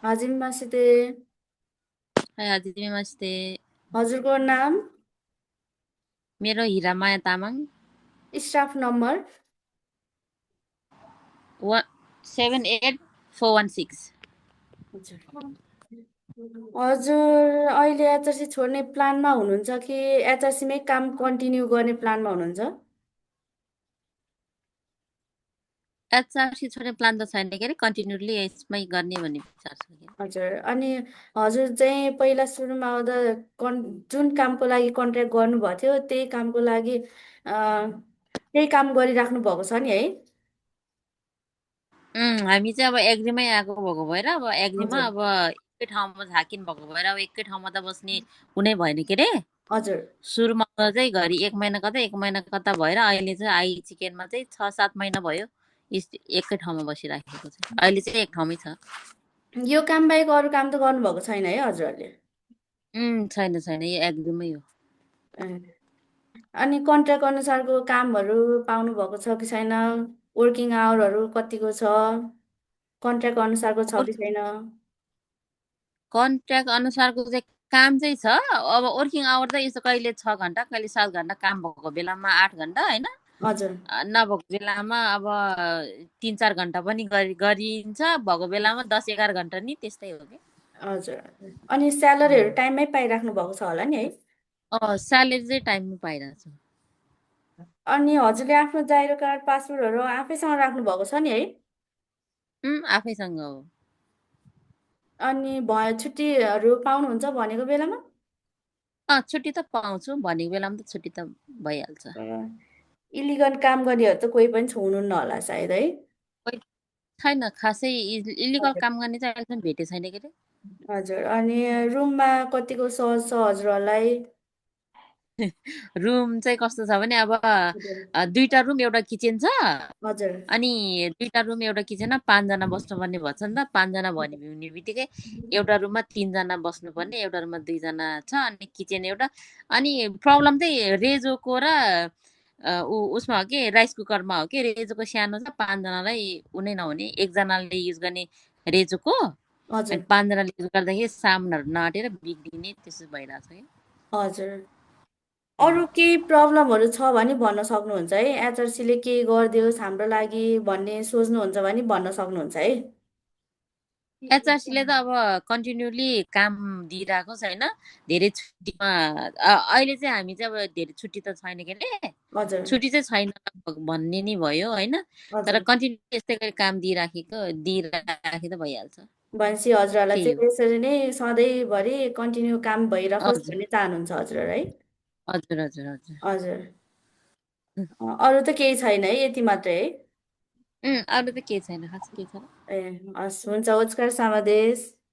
हाजिमासिते। हजुर हजुरको नाम? मेरो हिरामाया तामाङ। Staff number? 78416। हजुर। हजुर अहिले एचआरसी छोड्ने प्लानमा हुनुहुन्छ कि एचआरसीमै काम कन्टिन्यू गर्ने प्लानमा हुनुहुन्छ? एचआरसी छोड्ने प्लान त छैन के अरे, कन्टिन्युली यसमै गर्ने भन्ने विचार छ के। हजुर अनि हजुर चाहिँ पहिला सुरुमा आउँदा जुन कामको लागि कन्ट्र्याक्ट गर्नुभएको थियो त्यही कामको लागि त्यही काम गरिराख्नु भएको छ नि है? हामी चाहिँ अब एग्रीमै आएको भएको भएर अब एग्रीमा हजुर। अब एकै ठाउँमा झाकिन भएको भएर अब एकै ठाउँमा त बस्ने कुनै भएन के अरे। हजुर। सुरुमा त चाहिँ घरि 1 महिना कता 1 महिना कता भएर अहिले चाहिँ आई चिकनमा चाहिँ 6-7 महिना भयो एकै ठाउँमा बसिराखेको चाहिँ। अहिले चाहिँ एक ठाउँमै छ। यो काम बाहेक अरू काम त गर्नुभएको छैन है हजुरहरूले? छैन छैन, यो एग्रीमै हो। ए, अनि कन्ट्र्याक्ट अनुसारको कामहरू पाउनु भएको छ कि छैन? वर्किङ आवरहरू कतिको छ? कन्ट्र्याक्ट अनुसारको छ कि छैन? कन्ट्र्याक्ट अनुसारको चाहिँ काम चाहिँ छ। अब वर्किङ आवर चाहिँ यसो कहिले 6 घन्टा कहिले 7 घन्टा काम भएको बेलामा 8 घन्टा होइन। हजुर। नभएको बेलामा अब 3-4 घन्टा पनि गरिन्छ, भएको बेलामा 10-11 घन्टा नि त्यस्तै हो कि। हजुर। अनि स्यालेरीहरू टाइममै पाइराख्नु भएको छ होला नि है? स्यालेरी चाहिँ टाइममा पाइरहेको छु। अनि हजुरले आफ्नो जाइरो कार्ड पासपोर्टहरू आफैसँग राख्नु भएको छ नि है? आफैसँग हो। अनि छुट्टीहरू पाउनुहुन्छ भनेको बेलामा? छुट्टी त पाउँछु, भनेको बेलामा त छुट्टी त भइहाल्छ। इलिगल काम गर्नेहरू त कोही पनि छोड्नुहुन्न होला सायद है? कोही छैन खासै, इलिगल हजुर। काम गर्ने चाहिँ अहिलेसम्म भेटेको छैन के अरे। हजुर अनि रुममा कतिको सहज छ हजुरहरूलाई? रुम चाहिँ कस्तो छ भने अब हजुर। 2टा रुम एउटा किचन छ। हजुर। अनि 2टा रुम एउटा किचनमा 5जना बस्नुपर्ने भन्छ नि त। 5जना हुने बित्तिकै एउटा रुममा 3जना बस्नुपर्ने, एउटा रुममा 2जना छ, अनि किचन एउटा। अनि प्रब्लम चाहिँ रेजोको र उसमा हो कि राइस कुकरमा हो कि। रेजोको सानो छ, 5जनालाई उनै नहुने, एकजनाले युज गर्ने रेजोको। अनि हजुर। 5जनाले युज गर्दाखेरि सामानहरू नआँटेर बिग्रिने त्यस्तो भइरहेको छ कि। हजुर। अरू केही प्रब्लमहरू छ भने भन्न सक्नुहुन्छ है? एचआरसीले केही गरिदियोस् हाम्रो लागि भन्ने सोच्नुहुन्छ भने भन्न सक्नुहुन्छ है? एचआरसीले त अब कन्टिन्युली काम दिइरहेको छैन। धेरै छुट्टीमा अहिले चाहिँ हामी चाहिँ अब धेरै छुट्टी त छैन के अरे। हजुर। छुट्टी चाहिँ छैन भन्ने नि भयो होइन। तर हजुर। कन्टिन्यू यस्तै गरी काम दिइराखे त भइहाल्छ। भनेपछि हजुरहरूलाई त्यही हो। चाहिँ यसरी नै सधैँभरि कन्टिन्यू काम भइरहोस् हजुर भन्ने चाहनुहुन्छ हजुर है? हजुर हजुर हजुर। हजुर। अरू त केही छैन है, यति मात्रै है? अरू त केही छैन, खास केही छैन। ए हस् हुन्छ, ओस्कार सामादेश।